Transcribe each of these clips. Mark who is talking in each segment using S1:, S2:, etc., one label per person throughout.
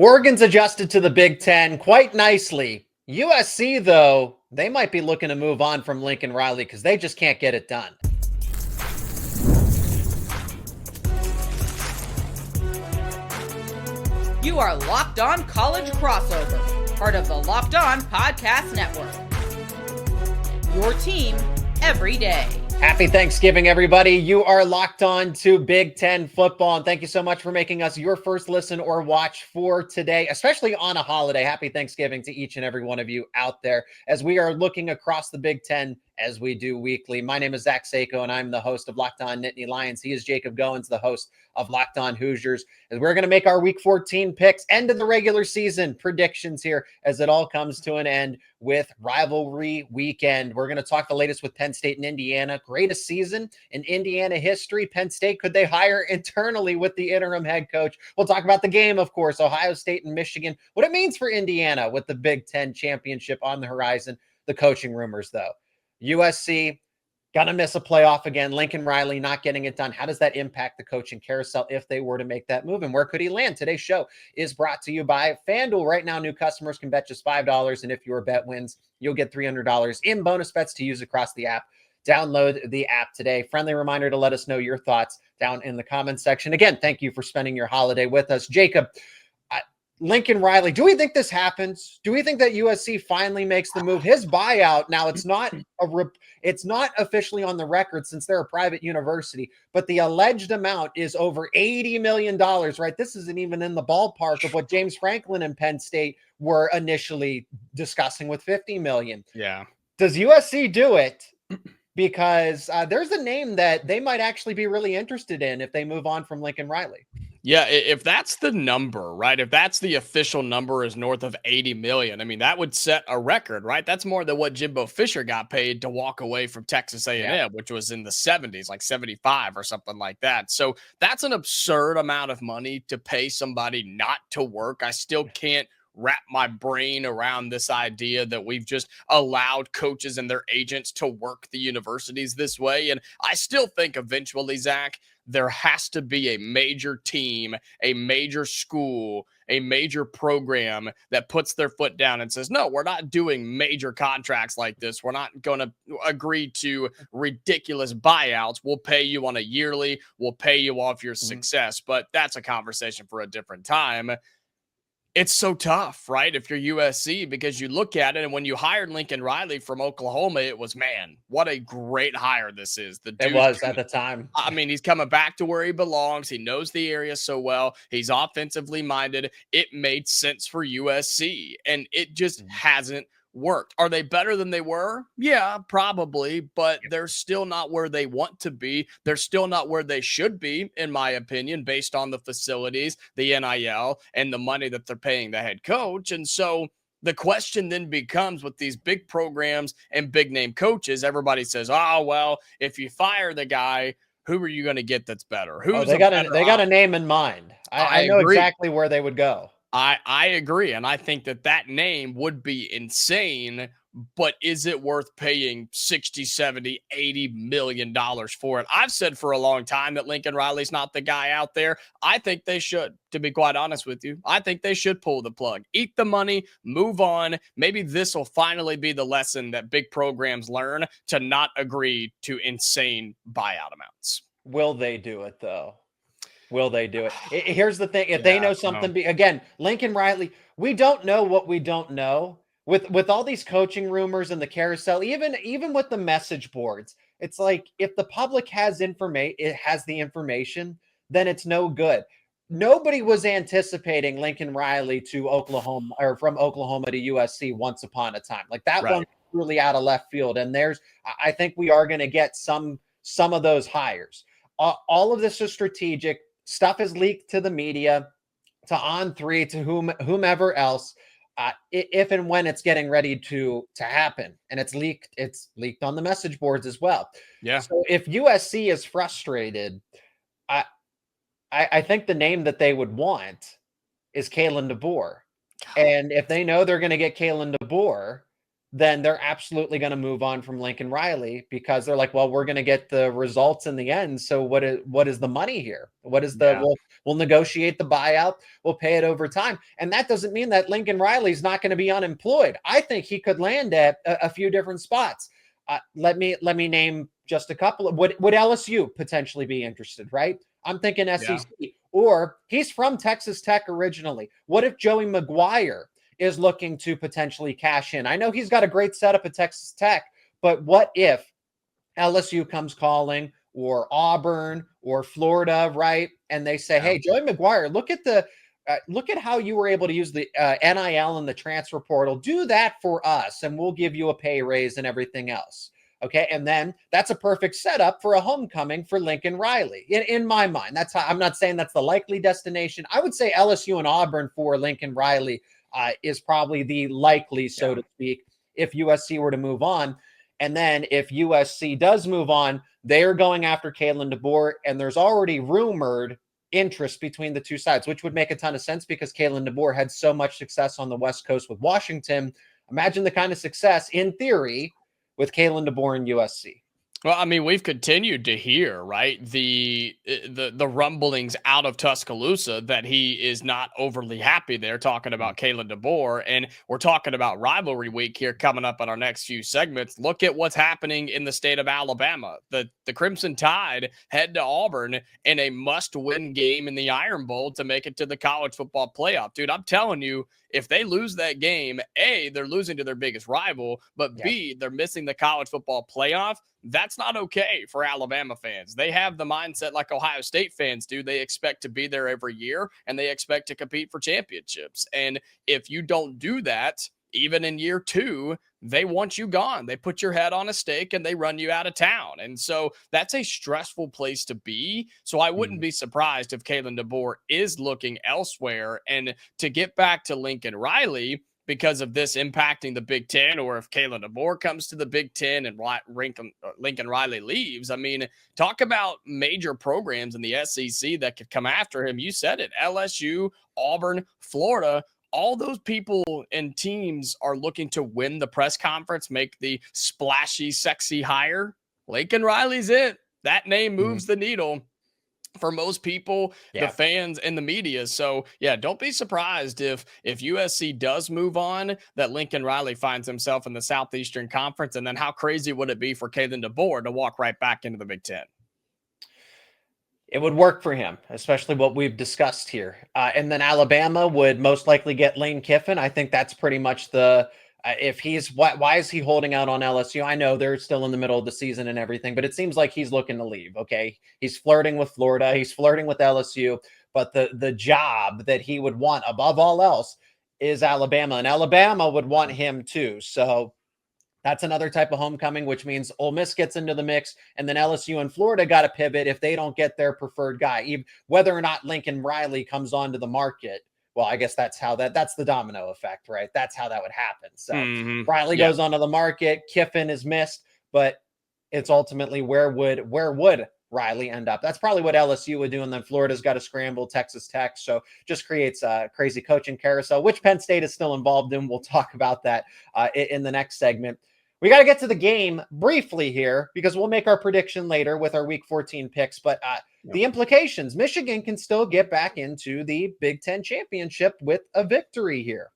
S1: Oregon's adjusted to the Big Ten quite nicely. USC, though, they might be looking to move on from Lincoln Riley because they just can't get it done.
S2: You are Locked On College Crossover, part of the Locked On Podcast Network. Your team every day.
S1: Happy Thanksgiving, everybody. You are locked on to Big Ten football, and thank you so much for making us your first listen or watch for today, especially on a holiday. Happy Thanksgiving to each and every one of you out there as we are looking across the Big Ten as we do weekly. My name is Zach Seyko, and I'm the host of Locked On Nittany Lions. He is Jacob Goins, the host of Locked On Hoosiers, as we're going to make our Week 14 picks, end of the regular season predictions here as it all comes to an end with Rivalry weekend. We're going to talk the latest with Penn State and Indiana. Greatest season in Indiana history. Penn State, could they hire internally with the interim head coach? We'll talk about the game, of course, Ohio State and Michigan, what it means for Indiana with the Big Ten championship on the horizon, the coaching rumors, though. USC, gonna miss a playoff again. Lincoln Riley not getting it done. How does that impact the coaching carousel if they were to make that move? And where could he land? Today's show is brought to you by FanDuel. Right now, new customers can bet just $5. And if your bet wins, you'll get $300 in bonus bets to use across the app. Download the app today. Friendly reminder to let us know your thoughts down in the comments section. Again, thank you for spending your holiday with us. Jacob, Lincoln Riley, do we think this happens? Do we think that USC finally makes the move? His buyout, now it's not officially on the record since they're a private university, but the alleged amount is over $80 million, right? This isn't even in the ballpark of what James Franklin and Penn State were initially discussing with $50 million.
S3: Yeah.
S1: Does USC do it? Because there's a name that they might actually be really interested in if they move on from Lincoln Riley.
S3: Yeah, if that's the number, right? If that's the official number is north of 80 million, I mean, that would set a record, right? That's more than what Jimbo Fisher got paid to walk away from Texas A&M, which was in the 70s, like 75 or something like that. So that's an absurd amount of money to pay somebody not to work. I still can't wrap my brain around this idea that we've just allowed coaches and their agents to work the universities this way. And I still think eventually, Zach, there has to be a major team, a major school, a major program that puts their foot down and says, no, we're not doing major contracts like this. We're not going to agree to ridiculous buyouts. We'll pay you on a yearly. We'll pay you off your success. But that's a conversation for a different time. It's so tough, right? If you're USC, because you look at it, and when you hired Lincoln Riley from Oklahoma, it was, man, what a great hire this is.
S1: It was at the time.
S3: I mean, he's coming back to where he belongs. He knows the area so well. He's offensively minded. It made sense for USC, and it just hasn't worked. Are they better than they were? Yeah, probably, but they're still not where they want to be. They're still not where they should be, in my opinion, based on the facilities, the NIL, and the money that they're paying the head coach. And so the question then becomes, with these big programs and big name coaches, everybody says, oh, well, if you fire the guy, who are you going to get that's better?
S1: They got a name in mind. I know exactly where they would go.
S3: I agree. And I think that name would be insane, but is it worth paying 60, 70, 80 million dollars for it? I've said for a long time that Lincoln Riley's not the guy out there. I think they should, to be quite honest with you. I think they should pull the plug, eat the money, move on. Maybe this will finally be the lesson that big programs learn to not agree to insane buyout amounts.
S1: Will they do it, though? Will they do it? Here's the thing. If they know something, again, Lincoln Riley, we don't know what we don't know. With all these coaching rumors and the carousel, even with the message boards, it's like if the public has the information, then it's no good. Nobody was anticipating Lincoln Riley to Oklahoma, or from Oklahoma to USC once upon a time. Like that one really out of left field. And I think we are going to get some of those hires. All of this is strategic. Stuff is leaked to the media, to On3, to whomever else, if and when it's getting ready to happen. And it's leaked on the message boards as well.
S3: Yeah.
S1: So if USC is frustrated, I think the name that they would want is Kalen DeBoer. And if they know they're going to get Kalen DeBoer, then they're absolutely going to move on from Lincoln Riley because they're like, well, we're going to get the results in the end. So what is the money here? What is the, we'll negotiate the buyout. We'll pay it over time. And that doesn't mean that Lincoln Riley's not going to be unemployed. I think he could land at a few different spots. Let me name just a couple of, would LSU potentially be interested, right? I'm thinking SEC, or he's from Texas Tech originally. What if Joey McGuire is looking to potentially cash in? I know he's got a great setup at Texas Tech, but what if LSU comes calling, or Auburn or Florida, right? And they say, hey, Joey McGuire, look at how you were able to use the NIL and the transfer portal. Do that for us, and we'll give you a pay raise and everything else. Okay. And then that's a perfect setup for a homecoming for Lincoln Riley. In my mind, that's how, I'm not saying that's the likely destination. I would say LSU and Auburn for Lincoln Riley is probably the likely, so to speak, if USC were to move on. And then if USC does move on, they're going after Kalen DeBoer, and there's already rumored interest between the two sides, which would make a ton of sense because Kalen DeBoer had so much success on the West Coast with Washington. Imagine the kind of success, in theory, with Kalen DeBoer and USC.
S3: Well, I mean, we've continued to hear, right, the rumblings out of Tuscaloosa that he is not overly happy there, talking about Kalen DeBoer. And we're talking about rivalry week here coming up on our next few segments. Look at what's happening in the state of Alabama. The Crimson Tide head to Auburn in a must-win game in the Iron Bowl to make it to the college football playoff. Dude, I'm telling you, if they lose that game, A, they're losing to their biggest rival, but B, they're missing the college football playoff. That's not okay for Alabama fans. They have the mindset like Ohio State fans do. They expect to be there every year, and they expect to compete for championships. And if you don't do that, even in year two, they want you gone. They put your head on a stake and they run you out of town. And so that's a stressful place to be. So I wouldn't be surprised if Kalen DeBoer is looking elsewhere. And to get back to Lincoln Riley, because of this impacting the Big Ten, or if Kalen DeBoer comes to the Big Ten and Lincoln Riley leaves, I mean, talk about major programs in the SEC that could come after him. You said it, LSU, Auburn, Florida. All those people and teams are looking to win the press conference, make the splashy, sexy hire. Lincoln Riley's it. That name moves the needle for most people, the fans and the media. So don't be surprised if USC does move on, that Lincoln Riley finds himself in the Southeastern Conference. And then how crazy would it be for Kalen DeBoer to walk right back into the Big Ten?
S1: It would work for him, especially what we've discussed here. And then Alabama would most likely get Lane Kiffin. I think that's pretty much the if he's why is he holding out on LSU? I know they're still in the middle of the season and everything, but it seems like he's looking to leave. Okay, he's flirting with Florida, he's flirting with LSU, but the job that he would want above all else is Alabama, and Alabama would want him too. So that's another type of homecoming, which means Ole Miss gets into the mix, and then LSU and Florida got to pivot if they don't get their preferred guy, even whether or not Lincoln Riley comes onto the market. Well, I guess that's the domino effect, right? That's how that would happen. So Riley goes onto the market, Kiffin is missed, but it's ultimately where would Riley end up? That's probably what LSU would do. And then Florida's got to scramble, Texas Tech. So just creates a crazy coaching carousel, which Penn State is still involved in. We'll talk about that in the next segment. We got to get to the game briefly here because we'll make our prediction later with our week 14 picks. But the implications, Michigan can still get back into the Big Ten championship with a victory here.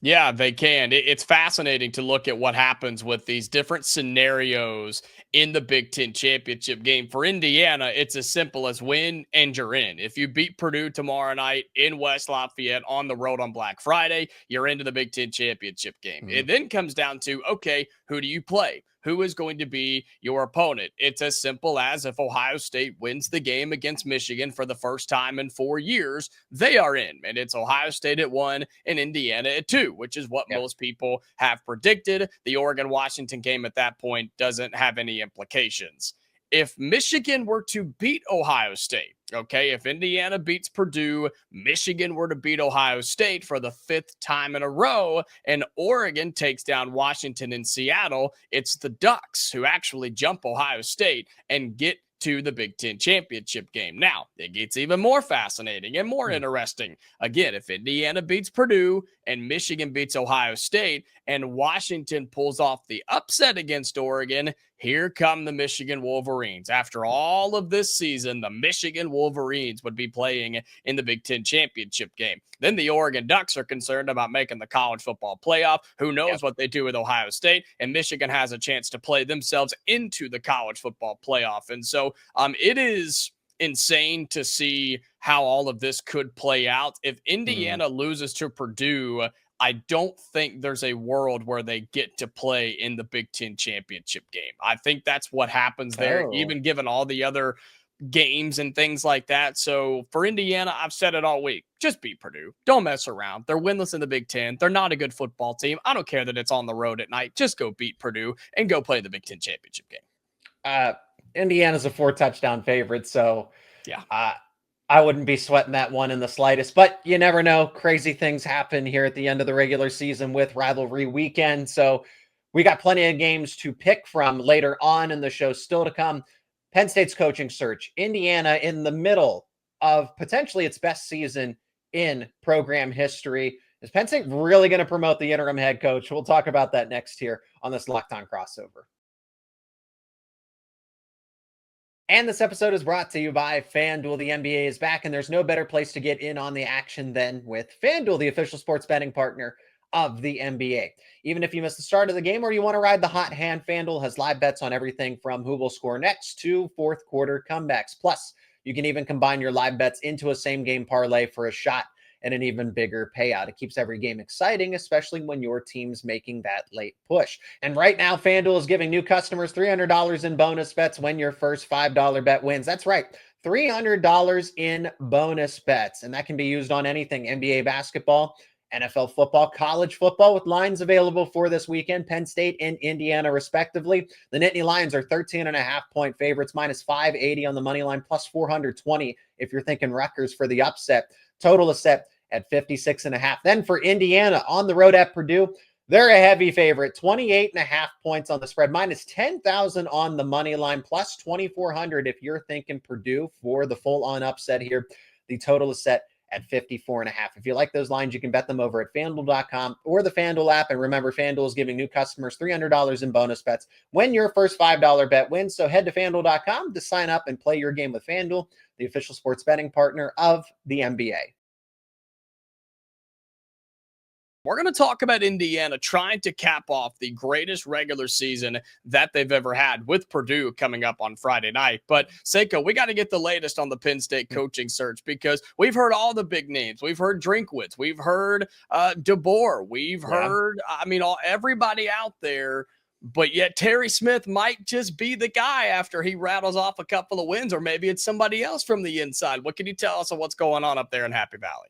S3: Yeah, they can. It's fascinating to look at what happens with these different scenarios in the Big Ten championship game. For Indiana, it's as simple as win and you're in. If you beat Purdue tomorrow night in West Lafayette on the road on Black Friday, you're into the Big Ten championship game. It then comes down to, okay, who do you play? Who is going to be your opponent? It's as simple as if Ohio State wins the game against Michigan for the first time in 4 years, they are in. And it's Ohio State at 1 and Indiana at 2, which is what most people have predicted. The Oregon-Washington game at that point doesn't have any implications. If Michigan were to beat Ohio State, okay, if Indiana beats Purdue, Michigan were to beat Ohio State for the 5th time in a row, and Oregon takes down Washington and Seattle, it's the Ducks who actually jump Ohio State and get to the Big Ten championship game. Now, it gets even more fascinating and more interesting. Again, if Indiana beats Purdue and Michigan beats Ohio State and Washington pulls off the upset against Oregon, here come the Michigan Wolverines. After all of this season, the Michigan Wolverines would be playing in the Big Ten championship game. Then the Oregon Ducks are concerned about making the college football playoff. Who knows what they do with Ohio State? And Michigan has a chance to play themselves into the college football playoff. And so it is insane to see how all of this could play out. If Indiana loses to Purdue, I don't think there's a world where they get to play in the Big Ten championship game. I think that's what happens there, even given all the other games and things like that. So for Indiana, I've said it all week. Just beat Purdue. Don't mess around. They're winless in the Big Ten. They're not a good football team. I don't care that it's on the road at night. Just go beat Purdue and go play the Big Ten championship game.
S1: Indiana's a 4-touchdown favorite, so I wouldn't be sweating that one in the slightest, but you never know. Crazy things happen here at the end of the regular season with rivalry weekend. So we got plenty of games to pick from later on in the show still to come. Penn State's coaching search. Indiana in the middle of potentially its best season in program history. Is Penn State really going to promote the interim head coach? We'll talk about that next here on this Locked On Crossover. And this episode is brought to you by FanDuel. The NBA is back, and there's no better place to get in on the action than with FanDuel, the official sports betting partner of the NBA. Even if you miss the start of the game or you want to ride the hot hand, FanDuel has live bets on everything from who will score next to fourth quarter comebacks. Plus, you can even combine your live bets into a same-game parlay for a shot and an even bigger payout. It keeps every game exciting, especially when your team's making that late push. And right now, FanDuel is giving new customers $300 in bonus bets when your first $5 bet wins. That's right, $300 in bonus bets. And that can be used on anything: NBA basketball, NFL football, college football, with lines available for this weekend, Penn State and Indiana respectively. The Nittany Lions are 13.5-point favorites, minus 580 on the money line, plus 420 if you're thinking Rutgers for the upset. Total is set at 56.5. Then for Indiana on the road at Purdue, they're a heavy favorite, 28.5 points on the spread, minus 10,000 on the money line, plus 2,400 if you're thinking Purdue for the full-on upset here. The total is set at 54.5. If you like those lines, you can bet them over at FanDuel.com or the FanDuel app. And remember, FanDuel is giving new customers $300 in bonus bets when your first $5 bet wins. So head to FanDuel.com to sign up and play your game with FanDuel, the official sports betting partner of the NBA.
S3: We're going to talk about Indiana trying to cap off the greatest regular season that they've ever had with Purdue coming up on Friday night. But Seyko, we got to get the latest on the Penn State coaching search, because we've heard all the big names. We've heard Drinkwitz. We've heard DeBoer. We've heard, everybody out there. But yet Terry Smith might just be the guy after he rattles off a couple of wins, or maybe it's somebody else from the inside. What can you tell us of what's going on up there in Happy Valley?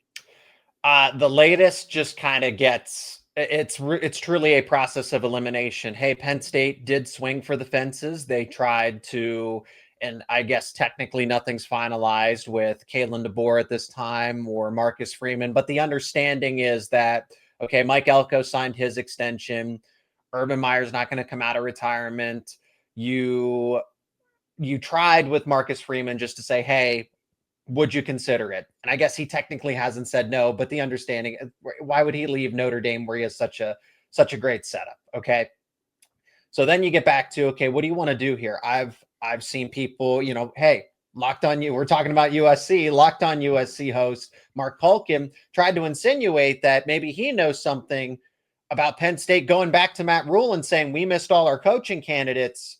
S1: The latest just kind of gets, it's truly a process of elimination. Hey, Penn State did swing for the fences. They tried to, and I guess technically nothing's finalized with Kalen DeBoer at this time or Marcus Freeman. But the understanding is that, okay, Mike Elko signed his extension. Urban Meyer's not going to come out of retirement. You tried with Marcus Freeman just to say, hey, would you consider it? And I guess he technically hasn't said no, but the understanding, why would he leave Notre Dame where he has such a great setup? Okay. So then you get back to, okay, what do you want to do here? I've seen people, hey, Locked On You. We're talking about USC. Locked On USC host Mark Polkin tried to insinuate that maybe he knows something about Penn State going back to Matt Rule and saying, we missed all our coaching candidates.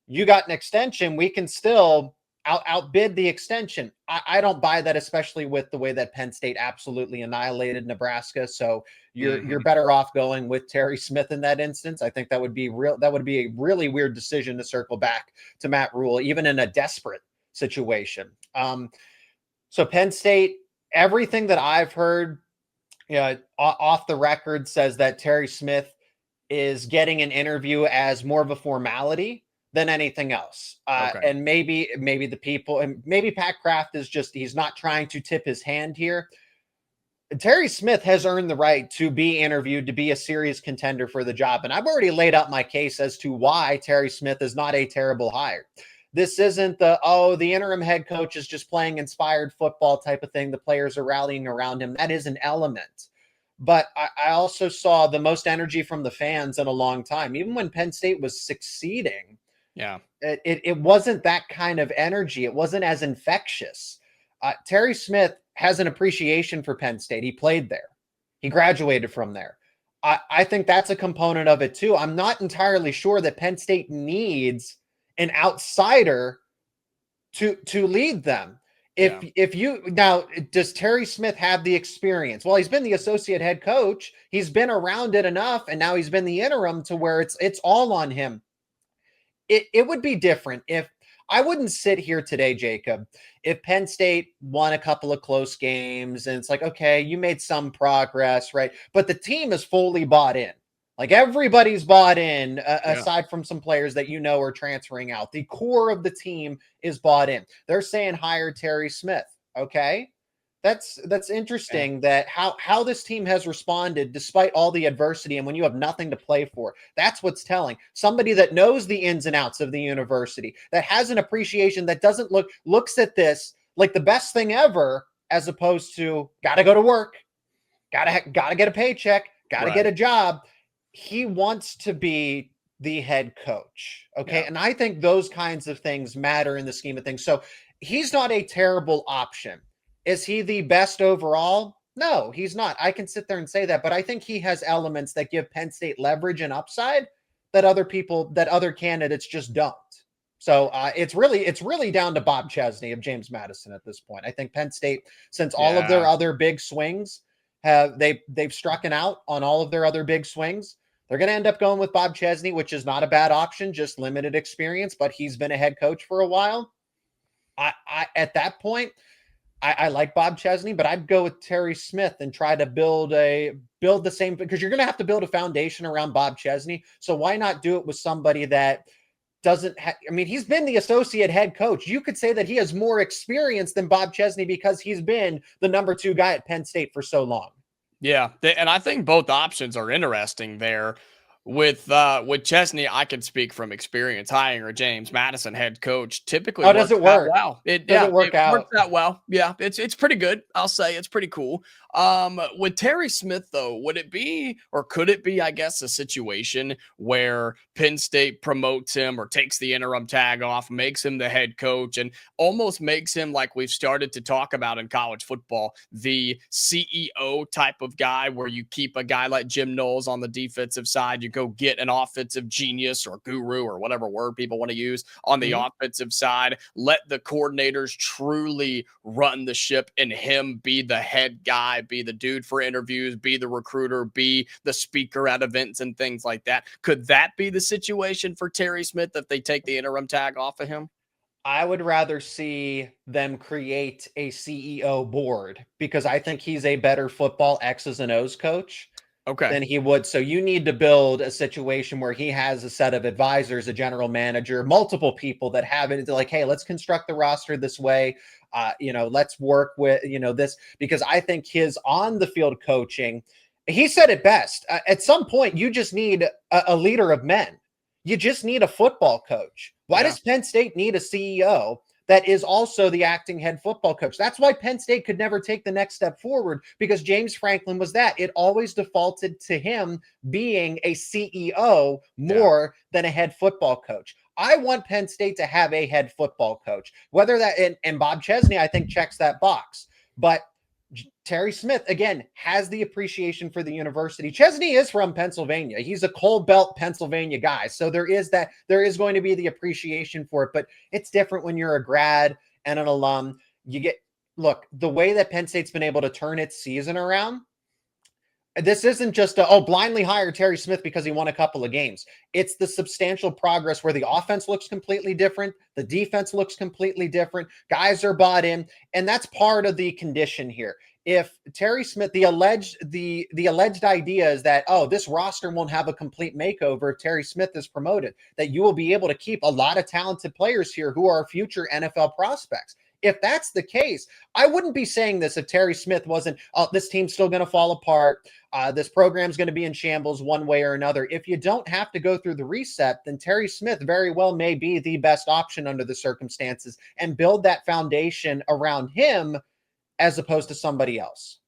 S1: You got an extension. We can still outbid the extension. I don't buy that, especially with the way that Penn State absolutely annihilated Nebraska. So you're better off going with Terry Smith in that instance. I think that would be a really weird decision to circle back to Matt Rule, even in a desperate situation. So Penn State, everything that I've heard, off the record says that Terry Smith is getting an interview as more of a formality than anything else. And maybe the people, and maybe Pat Kraft is just, he's not trying to tip his hand here. Terry Smith has earned the right to be interviewed, to be a serious contender for the job. And I've already laid out my case as to why Terry Smith is not a terrible hire. This isn't the interim head coach is just playing inspired football type of thing. The players are rallying around him. That is an element. But I also saw the most energy from the fans in a long time. Even when Penn State was succeeding, it wasn't that kind of energy. It wasn't as infectious. Terry Smith has an appreciation for Penn State. He played there. He graduated from there. I think that's a component of it too. I'm not entirely sure that Penn State needs an outsider to lead them. If you now, does Terry Smith have the experience? Well, he's been the associate head coach. He's been around it enough, and now he's been the interim to where it's all on him. It would be different if I wouldn't sit here today, Jacob, if Penn State won a couple of close games and it's like, okay, you made some progress, right? But the team is fully bought in. Like everybody's bought in, aside from some players that are transferring out. The core of the team is bought in. They're saying hire Terry Smith. Okay. That's interesting that how this team has responded despite all the adversity and when you have nothing to play for. That's what's telling. Somebody that knows the ins and outs of the university, that has an appreciation, that doesn't looks at this like the best thing ever, as opposed to gotta go to work, gotta get a paycheck, gotta get a job. He wants to be the head coach. Okay. And I think those kinds of things matter in the scheme of things. So he's not a terrible option. Is he the best overall? No, he's not. I can sit there and say that, but I think he has elements that give Penn State leverage and upside that other candidates just don't. So it's really down to Bob Chesney of James Madison at this point. I think Penn State, since all of their other big swings they've struck out on all of their other big swings, they're going to end up going with Bob Chesney, which is not a bad option, just limited experience, but he's been a head coach for a while. At that point, I like Bob Chesney, but I'd go with Terry Smith and try to build the same, because you're going to have to build a foundation around Bob Chesney. So why not do it with somebody that doesn't he's been the associate head coach. You could say that he has more experience than Bob Chesney because he's been the number 2 guy at Penn State for so long.
S3: Yeah. And I think both options are interesting there. With Chesney, I can speak from experience. Hiring a James Madison head coach typically
S1: does it work?
S3: Well, it works out well. Yeah, it's pretty good. I'll say it's pretty cool. With Terry Smith, though, would it be, or could it be, I guess, a situation where Penn State promotes him or takes the interim tag off, makes him the head coach, and almost makes him, like we've started to talk about in college football, the CEO type of guy, where you keep a guy like Jim Knowles on the defensive side, you go get an offensive genius or guru or whatever word people want to use on the offensive side, let the coordinators truly run the ship and him be the head guy, be the dude for interviews, be the recruiter, be the speaker at events and things like that. Could that be the situation for Terry Smith if they take the interim tag off of him?
S1: I would rather see them create a CEO board, because I think he's a better football X's and O's coach than he would. So you need to build a situation where he has a set of advisors, a general manager, multiple people that have it. Like, hey, let's construct the roster this way. Let's work with, this, because I think his on the field coaching, he said it best. At some point, you just need a leader of men. You just need a football coach. Why does Penn State need a CEO that is also the acting head football coach? That's why Penn State could never take the next step forward, because James Franklin was that. It always defaulted to him being a CEO more than a head football coach. I want Penn State to have a head football coach, whether that, and Bob Chesney, I think, checks that box. But Terry Smith, again, has the appreciation for the university. Chesney is from Pennsylvania. He's a Coal Belt Pennsylvania guy. So there is going to be the appreciation for it, but it's different when you're a grad and an alum. Look, the way that Penn State's been able to turn its season around, this isn't just blindly hire Terry Smith because he won a couple of games. It's the substantial progress where the offense looks completely different. The defense looks completely different. Guys are bought in. And that's part of the condition here. If Terry Smith, the alleged idea is that, this roster won't have a complete makeover if Terry Smith is promoted, that you will be able to keep a lot of talented players here who are future NFL prospects. if that's the case, I wouldn't be saying this if Terry Smith wasn't, oh, this team's still going to fall apart. This program's going to be in shambles one way or another. If you don't have to go through the reset, then Terry Smith very well may be the best option under the circumstances, and build that foundation around him as opposed to somebody else.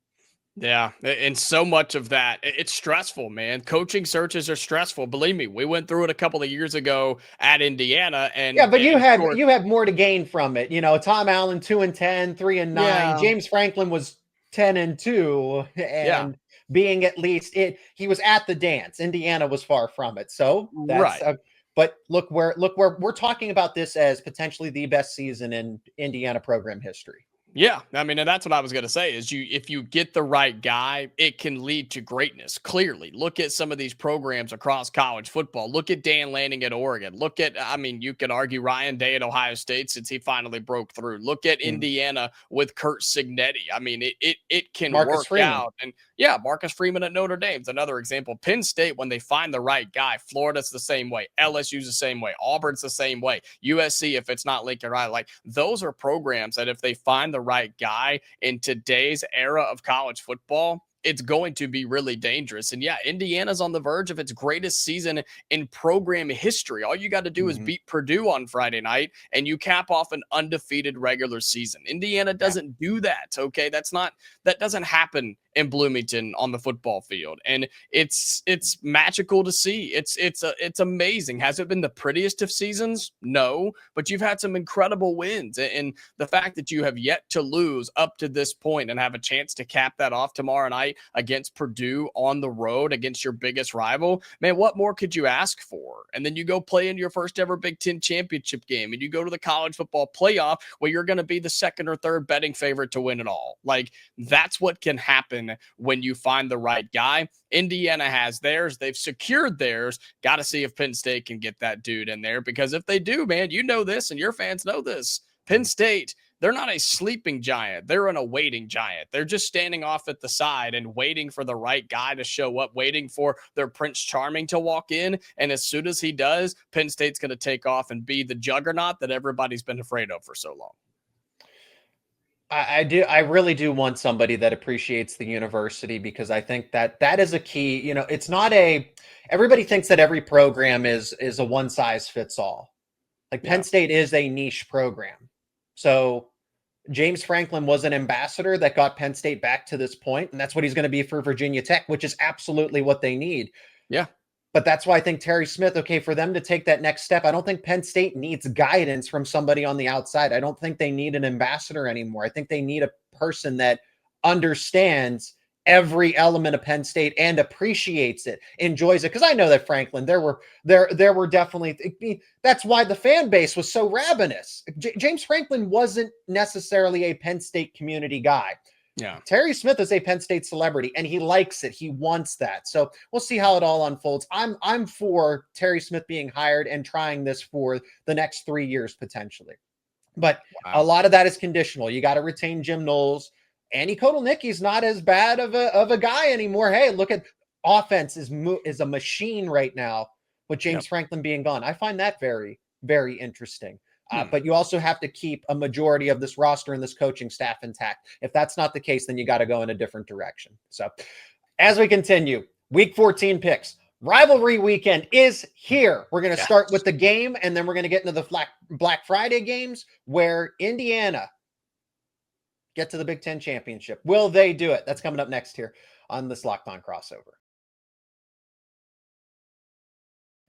S3: Yeah, and so much of that, it's stressful, man. Coaching searches are stressful. Believe me, we went through it a couple of years ago at Indiana, and
S1: yeah, but you
S3: course,
S1: had more to gain from it. You know, Tom Allen 2-10, 3-9.
S3: Yeah.
S1: James Franklin was 10-2, and being at least he was at the dance. Indiana was far from it. So that's
S3: right.
S1: But look where we're talking about this as potentially the best season in Indiana program history.
S3: Yeah, I mean, and that's what I was going to say is if you get the right guy, it can lead to greatness. Clearly, look at some of these programs across college football. Look at Dan Lanning at Oregon. Look at, I mean, you could argue Ryan Day at Ohio State since he finally broke through. Look at Indiana with Kurt Cignetti. I mean, it can work out. And yeah, Marcus Freeman at Notre Dame's another example. Penn State, when they find the right guy, Florida's the same way. LSU's the same way. Auburn's the same way. USC, if it's not Lincoln Riley, like those are programs that if they find the right guy in today's era of college football, it's going to be really dangerous. And yeah, Indiana's on the verge of its greatest season in program history. All you got to do is beat Purdue on Friday night and you cap off an undefeated regular season. Indiana doesn't do that. Okay. That doesn't happen in Bloomington on the football field. And it's magical to see. It's amazing. Has it been the prettiest of seasons? No, but you've had some incredible wins. And the fact that you have yet to lose up to this point and have a chance to cap that off tomorrow night against Purdue on the road against your biggest rival, man, what more could you ask for? And then you go play in your first ever Big Ten championship game and you go to the college football playoff where you're going to be the second or third betting favorite to win it all. Like that's what can happen when you find the right guy. Indiana has theirs. They've secured theirs. Got to see if Penn State can get that dude in there, because if they do, man, you know this and your fans know this. Penn State, they're not a sleeping giant. They're an awaiting giant. They're just standing off at the side and waiting for the right guy to show up, waiting for their Prince Charming to walk in. And as soon as he does, Penn State's going to take off and be the juggernaut that everybody's been afraid of for so long.
S1: I really do want somebody that appreciates the university, because I think that is a key. You know, it's not everybody thinks that every program is a one size fits all. Like Penn State is a niche program. So James Franklin was an ambassador that got Penn State back to this point, and that's what he's going to be for Virginia Tech, which is absolutely what they need. Yeah. But that's why I think Terry Smith, okay, for them to take that next step, I don't think Penn State needs guidance from somebody on the outside. I don't think they need an ambassador anymore. I think they need a person that understands every element of Penn State and appreciates it, enjoys it. Because I know that Franklin, there were definitely, that's why the fan base was so ravenous. James Franklin wasn't necessarily a Penn State community guy. Yeah. Terry Smith is a Penn State celebrity and he likes it. He wants that. So we'll see how it all unfolds. I'm for Terry Smith being hired and trying this for the next 3 years potentially. But a lot of that is conditional. You got to retain Jim Knowles. Andy Kotelnicki's not as bad of a guy anymore. Hey, look at offense is a machine right now with James Franklin being gone. I find that very, very interesting. But you also have to keep a majority of this roster and this coaching staff intact. If that's not the case, then you got to go in a different direction. So as we continue, week 14 picks, rivalry weekend is here. We're going to start with the game, and then we're going to get into the Black Friday games where Indiana get to the Big Ten championship. Will they do it? That's coming up next here on this Locked On Crossover.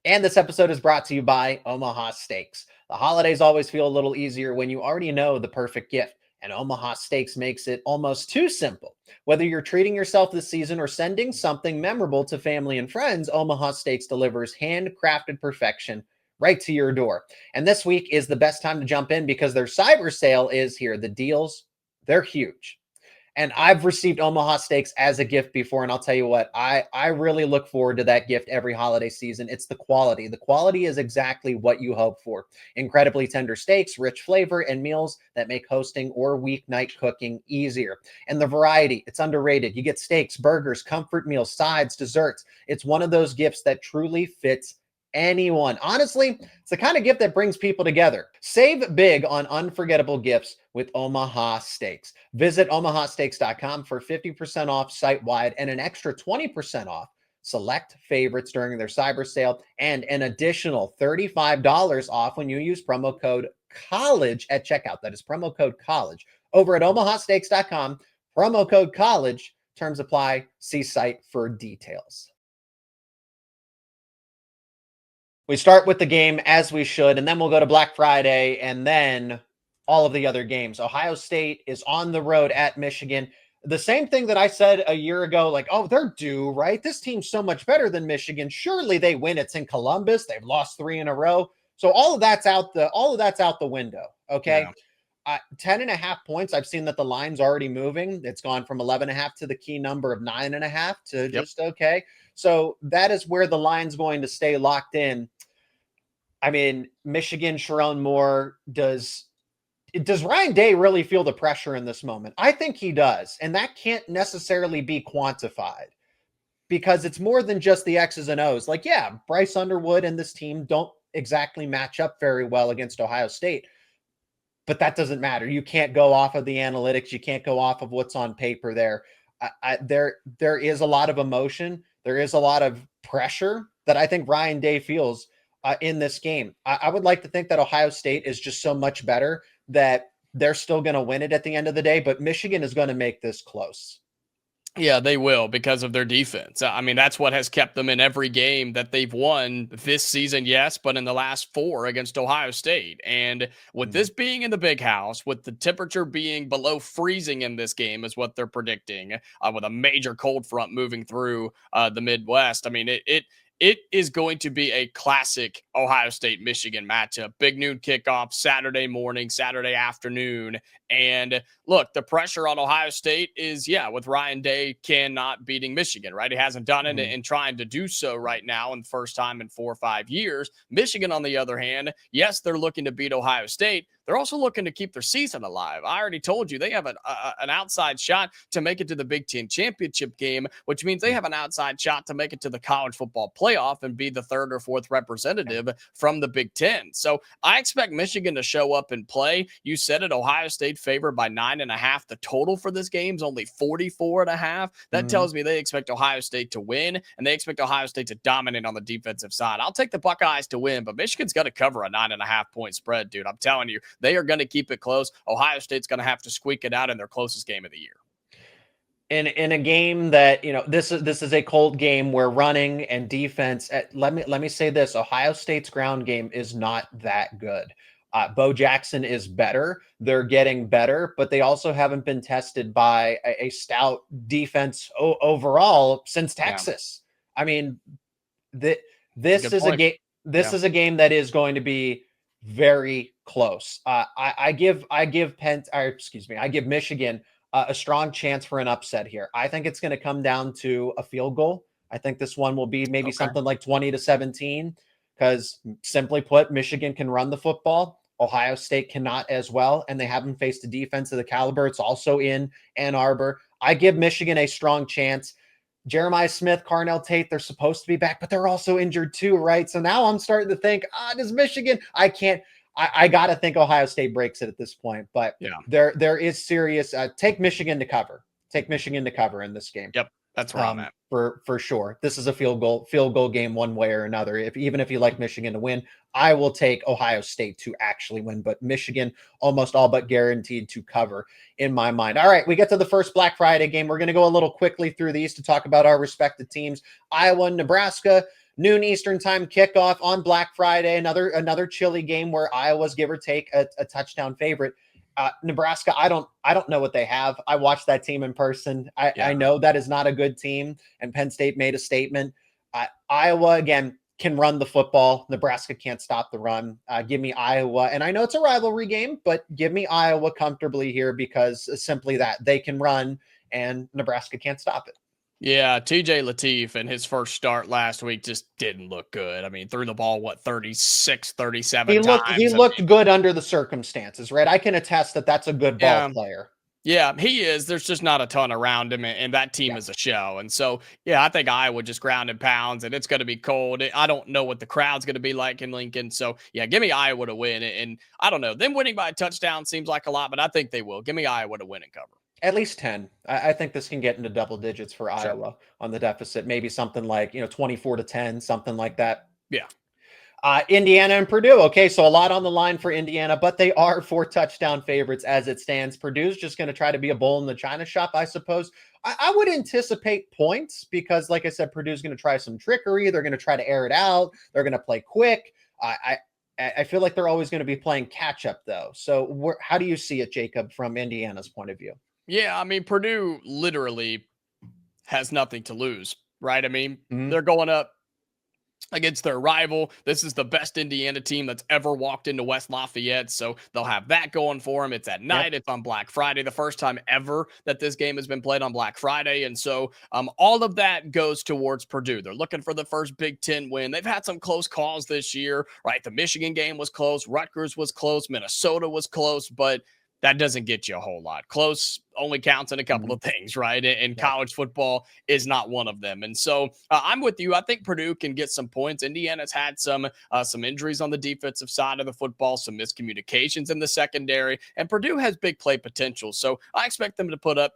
S1: And this episode is brought to you by Omaha Steaks. The holidays always feel a little easier when you already know the perfect gift, and Omaha Steaks makes it almost too simple. Whether you're treating yourself this season or sending something memorable to family and friends, Omaha Steaks delivers handcrafted perfection right to your door. And this week is the best time to jump in because their cyber sale is here. The deals, they're huge. And I've received Omaha Steaks as a gift before, and I'll tell you what, I really look forward to that gift every holiday season. It's the quality. The quality is exactly what you hope for. Incredibly tender steaks, rich flavor, and meals that make hosting or weeknight cooking easier. And the variety, it's underrated. You get steaks, burgers, comfort meals, sides, desserts. It's one of those gifts that truly fits anyone. Honestly, it's the kind of gift that brings people together. Save big on unforgettable gifts with Omaha Steaks. Visit omahasteaks.com for 50% off site-wide and an extra 20% off select favorites during their cyber sale and an additional $35 off when you use promo code COLLEGE at checkout. That is promo code COLLEGE over at omahasteaks.com. Promo code COLLEGE. Terms apply. See site for details. We start with the game as we should, and then we'll go to Black Friday and then all of the other games. Ohio State is on the road at Michigan. The same thing that I said a year ago, like, oh, they're due, right? This team's so much better than Michigan. Surely they win. It's in Columbus. They've lost 3 in a row. So all of that's out the window. Okay. Yeah. 10.5 points. I've seen that the line's already moving. It's gone from 11.5 to the key number of 9.5 to just okay. So that is where the line's going to stay locked in. I mean, Michigan, Sharon Moore, does Ryan Day really feel the pressure in this moment? I think he does. And that can't necessarily be quantified because it's more than just the X's and O's. Like, yeah, Bryce Underwood and this team don't exactly match up very well against Ohio State, but that doesn't matter. You can't go off of the analytics. You can't go off of what's on paper there. There is a lot of emotion. There is a lot of pressure that I think Ryan Day feels in this game. I would like to think that Ohio State is just so much better that they're still going to win it at the end of the day, but Michigan is going to make this close.
S3: Yeah, they will because of their defense. I mean, that's what has kept them in every game that they've won this season, yes, but in the last 4 against Ohio State. And with this being in the Big House, with the temperature being below freezing in this game is what they're predicting, with a major cold front moving through the Midwest. I mean, it is going to be a classic Ohio State-Michigan matchup. Big noon kickoff, Saturday morning, Saturday afternoon. And look, the pressure on Ohio State is, with Ryan Day cannot beating Michigan, right? He hasn't done it and trying to do so right now in the first time in 4 or 5 years. Michigan, on the other hand, yes, they're looking to beat Ohio State. They're also looking to keep their season alive. I already told you they have an outside shot to make it to the Big Ten championship game, which means they have an outside shot to make it to the college football playoff and be the 3rd or 4th representative from the Big Ten. So I expect Michigan to show up and play. You said it, Ohio State favored by 9.5. The total for this game is only 44.5. That tells me they expect Ohio State to win, and they expect Ohio State to dominate on the defensive side. I'll take the Buckeyes to win, but Michigan's got to cover a 9.5 point spread, dude. I'm telling you, they are going to keep it close. Ohio State's going to have to squeak it out in their closest game of the year.
S1: In a game that, this is a cold game where running and defense, let me say this, Ohio State's ground game is not that good. Bo Jackson is better. They're getting better, but they also haven't been tested by a stout defense overall since Texas. Yeah. I mean, this is a game. This is a game that is going to be very close. I give Michigan a strong chance for an upset here. I think it's going to come down to a field goal. I think this one will be maybe something like 20-17, because simply put, Michigan can run the football. Ohio State cannot as well, and they haven't faced a defense of the caliber. It's also in Ann Arbor. I give Michigan a strong chance. Jeremiah Smith, Carnell Tate, they're supposed to be back, but they're also injured too, right? So now I'm starting to think, does Michigan? I got to think Ohio State breaks it at this point, but there is serious. Take Michigan to cover. Take Michigan to cover in this game.
S3: Yep. That's where I'm at.
S1: For sure. This is a field goal game one way or another. Even if you like Michigan to win, I will take Ohio State to actually win, but Michigan almost all but guaranteed to cover in my mind. All right, we get to the first Black Friday game. We're going to go a little quickly through these to talk about our respective teams. Iowa, Nebraska, noon Eastern time kickoff on Black Friday. Another chilly game where Iowa's give or take a touchdown favorite. Nebraska, I don't know what they have. I watched that team in person. I know that is not a good team, and Penn State made a statement. Iowa, again, can run the football. Nebraska can't stop the run. Give me Iowa. And I know it's a rivalry game, but give me Iowa comfortably here because simply that they can run and Nebraska can't stop it.
S3: Yeah, TJ Lateef in his first start last week just didn't look good. I mean, threw the ball, 36, 37 times.
S1: He looked good under the circumstances, right? I can attest that that's a good ball player.
S3: Yeah, he is. There's just not a ton around him, and that team is a show. And so, yeah, I think Iowa just ground and pounds, and it's going to be cold. I don't know what the crowd's going to be like in Lincoln. So, yeah, give me Iowa to win. And I don't know. Them winning by a touchdown seems like a lot, but I think they will. Give me Iowa to win and cover.
S1: At least 10. I think this can get into double digits for
S3: Sure.
S1: Iowa on the deficit. Maybe something like, 24-10, something like that.
S3: Yeah.
S1: Indiana and Purdue. Okay, so a lot on the line for Indiana, but they are 4-touchdown favorites as it stands. Purdue's just going to try to be a bull in the china shop, I suppose. I would anticipate points because, like I said, Purdue's going to try some trickery. They're going to try to air it out. They're going to play quick. I feel like they're always going to be playing catch up, though. So how do you see it, Jacob, from Indiana's point of view?
S3: Yeah, I mean, Purdue literally has nothing to lose, right? I mean,
S1: Mhm.
S3: they're going up against their rival. This is the best Indiana team that's ever walked into West Lafayette. So they'll have that going for them. It's at night.
S1: Yep.
S3: It's on Black Friday, the first time ever that this game has been played on Black Friday. And so all of that goes towards Purdue. They're looking for the first Big Ten win. They've had some close calls this year, right? The Michigan game was close. Rutgers was close. Minnesota was close, but that doesn't get you a whole lot. Close only counts in a couple of things, right? And college football is not one of them. And so I'm with you. I think Purdue can get some points. Indiana's had some injuries on the defensive side of the football, some miscommunications in the secondary, and Purdue has big play potential. So I expect them to put up,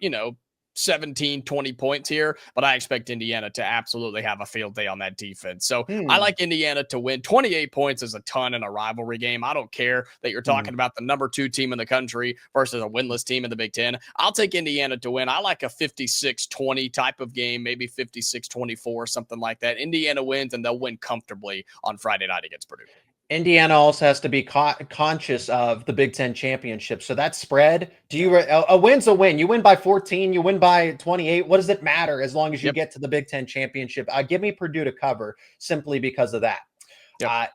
S3: 17, 20 points here, but I expect Indiana to absolutely have a field day on that defense. So I like Indiana to win. 28 points is a ton in a rivalry game. I don't care that you're talking about the number 2 team in the country versus a winless team in the Big Ten. I'll take Indiana to win. I like a 56-20 type of game, maybe 56-24, something like that. Indiana wins, and they'll win comfortably on Friday night against Purdue.
S1: Indiana also has to be conscious of the Big Ten championship. So that spread, a win's a win. You win by 14, you win by 28. What does it matter as long as you get to the Big Ten championship? Give me Purdue to cover simply because of that.
S3: Yep.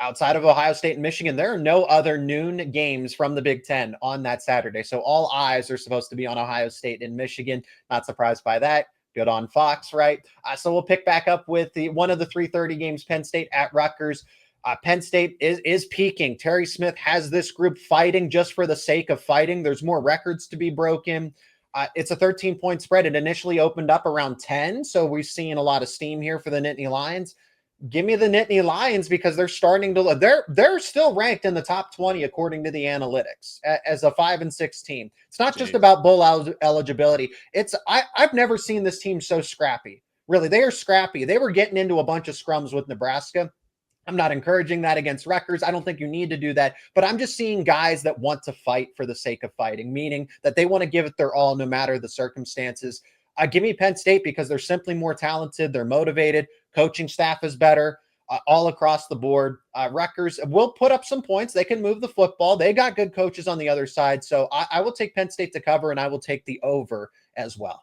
S1: Outside of Ohio State and Michigan, there are no other noon games from the Big Ten on that Saturday. So all eyes are supposed to be on Ohio State and Michigan. Not surprised by that. Good on Fox, right? So we'll pick back up with one of the 3:30 games, Penn State at Rutgers. Penn State is peaking. Terry Smith has this group fighting just for the sake of fighting. There's more records to be broken. It's a 13-point spread. It initially opened up around 10, so we've seen a lot of steam here for the Nittany Lions. Give me the Nittany Lions because they're starting to they're still ranked in the top 20 according to the analytics as a 5-6 team. It's not just about bowl eligibility. I've never seen this team so scrappy. Really, they are scrappy. They were getting into a bunch of scrums with Nebraska. I'm not encouraging that against Rutgers. I don't think you need to do that. But I'm just seeing guys that want to fight for the sake of fighting, meaning that they want to give it their all no matter the circumstances. Give me Penn State because they're simply more talented. They're motivated. Coaching staff is better all across the board. Rutgers will put up some points. They can move the football. They got good coaches on the other side. So I will take Penn State to cover, and I will take the over as well.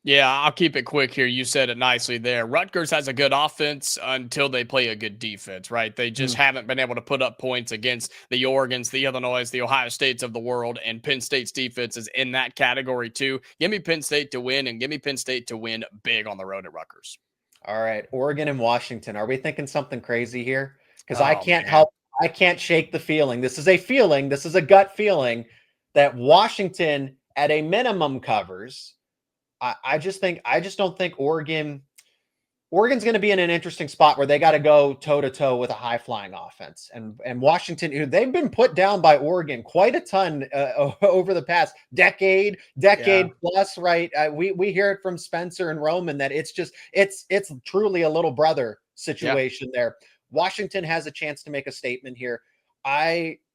S3: Yeah, I'll keep it quick here. You said it nicely there. Rutgers has a good offense until they play a good defense, right? They just haven't been able to put up points against the Oregons, the Illinois, the Ohio States of the world, and Penn State's defense is in that category too. Give me Penn State to win, and give me Penn State to win big on the road at Rutgers.
S1: All right, Oregon and Washington. Are we thinking something crazy here? Because I can't shake the feeling. This is a feeling. This is a gut feeling that Washington at a minimum covers. I just don't think Oregon's going to be in an interesting spot where they got to go toe to toe with a high flying offense and Washington, who they've been put down by Oregon quite a ton over the past decade plus, right? We hear it from Spencer and Roman that it's truly a little brother situation there. Washington has a chance to make a statement here.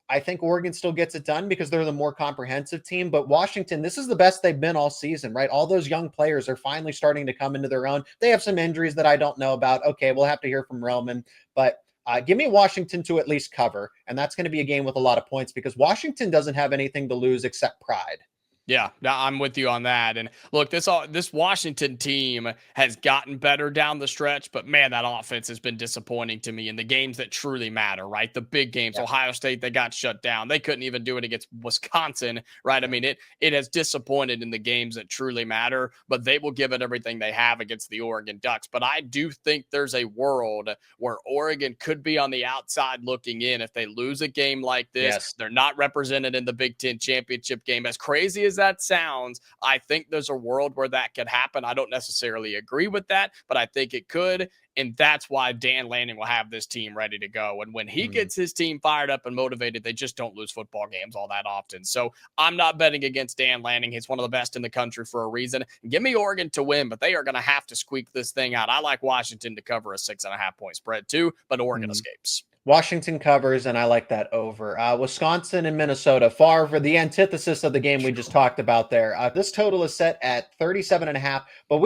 S1: I think Oregon still gets it done because they're the more comprehensive team, but Washington, this is the best they've been all season, right? All those young players are finally starting to come into their own. They have some injuries that I don't know about. Okay, we'll have to hear from Roman, but give me Washington to at least cover, and that's going to be a game with a lot of points because Washington doesn't have anything to lose except pride.
S3: Yeah, I'm with you on that. And look, this Washington team has gotten better down the stretch, but man, that offense has been disappointing to me in the games that truly matter, right? The big games. Ohio State, they got shut down. They couldn't even do it against Wisconsin, right? I mean, it has disappointed in the games that truly matter, but they will give it everything they have against the Oregon Ducks. But I do think there's a world where Oregon could be on the outside looking in if they lose a game like this. They're not represented in the Big Ten championship game. As crazy as as that sounds, I think there's a world where that could happen. I don't necessarily agree with that, but I think it could. And that's why Dan Lanning will have this team ready to go. And when he gets his team fired up and motivated, they just don't lose football games all that often. So I'm not betting against Dan Lanning. He's one of the best in the country for a reason. Give me Oregon to win, but they are going to have to squeak this thing out. I like Washington to cover a 6.5 point spread too, but Oregon escapes.
S1: Washington covers, and I like that over. Wisconsin and Minnesota, far for the antithesis of the game we just talked about there. This total is set at 37.5, but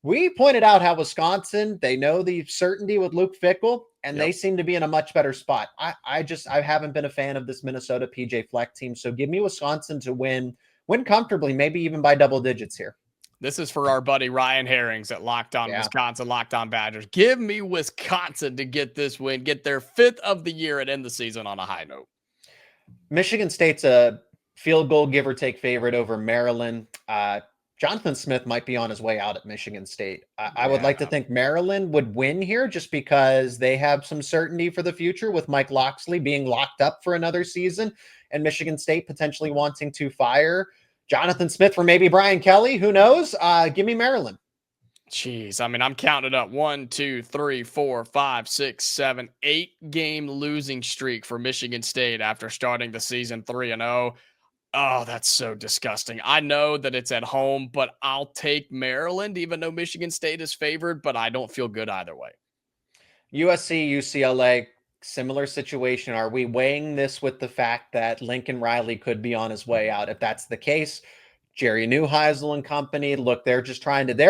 S1: we pointed out how Wisconsin, they know the certainty with Luke Fickell, and they seem to be in a much better spot. I haven't been a fan of this Minnesota PJ Fleck team, so give me Wisconsin to win comfortably, maybe even by double digits here.
S3: This is for our buddy Ryan Herrings at Locked On Wisconsin, Locked On Badgers. Give me Wisconsin to get this win, get their 5th of the year and end the season on a high note.
S1: Michigan State's a field goal give or take favorite over Maryland. Jonathan Smith might be on his way out at Michigan State. I would like to think Maryland would win here just because they have some certainty for the future with Mike Locksley being locked up for another season and Michigan State potentially wanting to fire Jonathan Smith for maybe Brian Kelly. Who knows? Give me Maryland.
S3: Jeez. I mean, I'm counting up 1, 2, 3, 4, 5, 6, 7, 8 game losing streak for Michigan State after starting the season 3-0. Oh, that's so disgusting. I know that it's at home, but I'll take Maryland, even though Michigan State is favored, but I don't feel good either way.
S1: USC, UCLA, similar situation. Are we weighing this with the fact that Lincoln Riley could be on his way out? If that's the case, Jerry Neuheisel and company, look, they're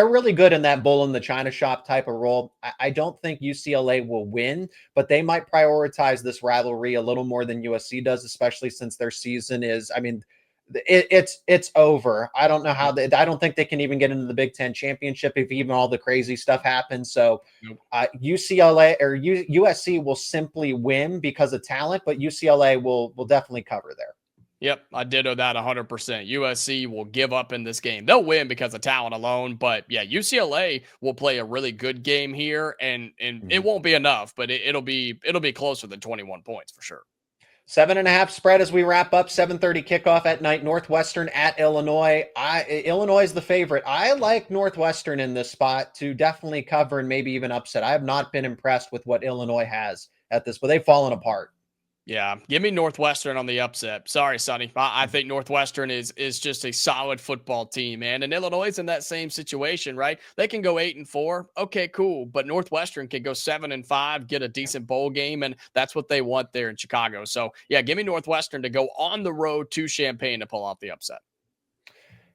S1: really good in that bull in the China shop type of role. I don't think UCLA will win, but they might prioritize this rivalry a little more than USC does, especially since their season is, it's over. I don't know how I don't think they can even get into the Big Ten championship if even all the crazy stuff happens. So UCLA or USC will simply win because of talent, but UCLA will definitely cover there.
S3: Yep, I ditto that 100%. USC will give up in this game. They'll win because of talent alone, but yeah, UCLA will play a really good game here, and it won't be enough, but it'll be closer than 21 points for sure.
S1: 7.5 spread as we wrap up. 7:30 kickoff at night. Northwestern at Illinois. Illinois is the favorite. I like Northwestern in this spot to definitely cover and maybe even upset. I have not been impressed with what Illinois has at this, but they've fallen apart.
S3: Yeah, give me Northwestern on the upset. Sorry, Sonny. I think Northwestern is just a solid football team, man. And Illinois is in that same situation, right? They can go 8-4. Okay, cool. But Northwestern can go 7-5, get a decent bowl game, and that's what they want there in Chicago. So, yeah, give me Northwestern to go on the road to Champaign to pull off the upset.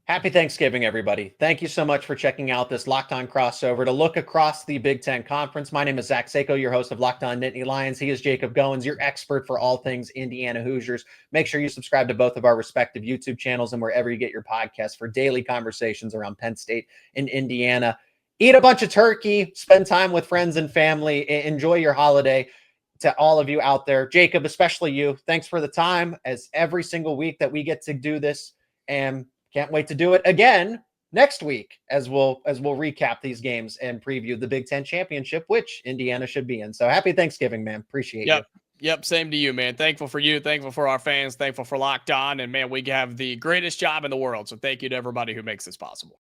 S1: Happy Thanksgiving, everybody. Thank you so much for checking out this Locked On crossover to look across the Big Ten Conference. My name is Zach Seyko, your host of Locked On Nittany Lions. He is Jacob Goins, your expert for all things Indiana Hoosiers. Make sure you subscribe to both of our respective YouTube channels and wherever you get your podcasts for daily conversations around Penn State and Indiana. Eat a bunch of turkey, spend time with friends and family, enjoy your holiday. To all of you out there, Jacob, especially you, thanks for the time as every single week that we get to do this, and can't wait to do it again next week as we'll recap these games and preview the Big Ten championship, which Indiana should be in. So happy Thanksgiving, man. Appreciate you.
S3: Yep. Same to you, man. Thankful for you. Thankful for our fans. Thankful for Locked On. And man, we have the greatest job in the world. So thank you to everybody who makes this possible.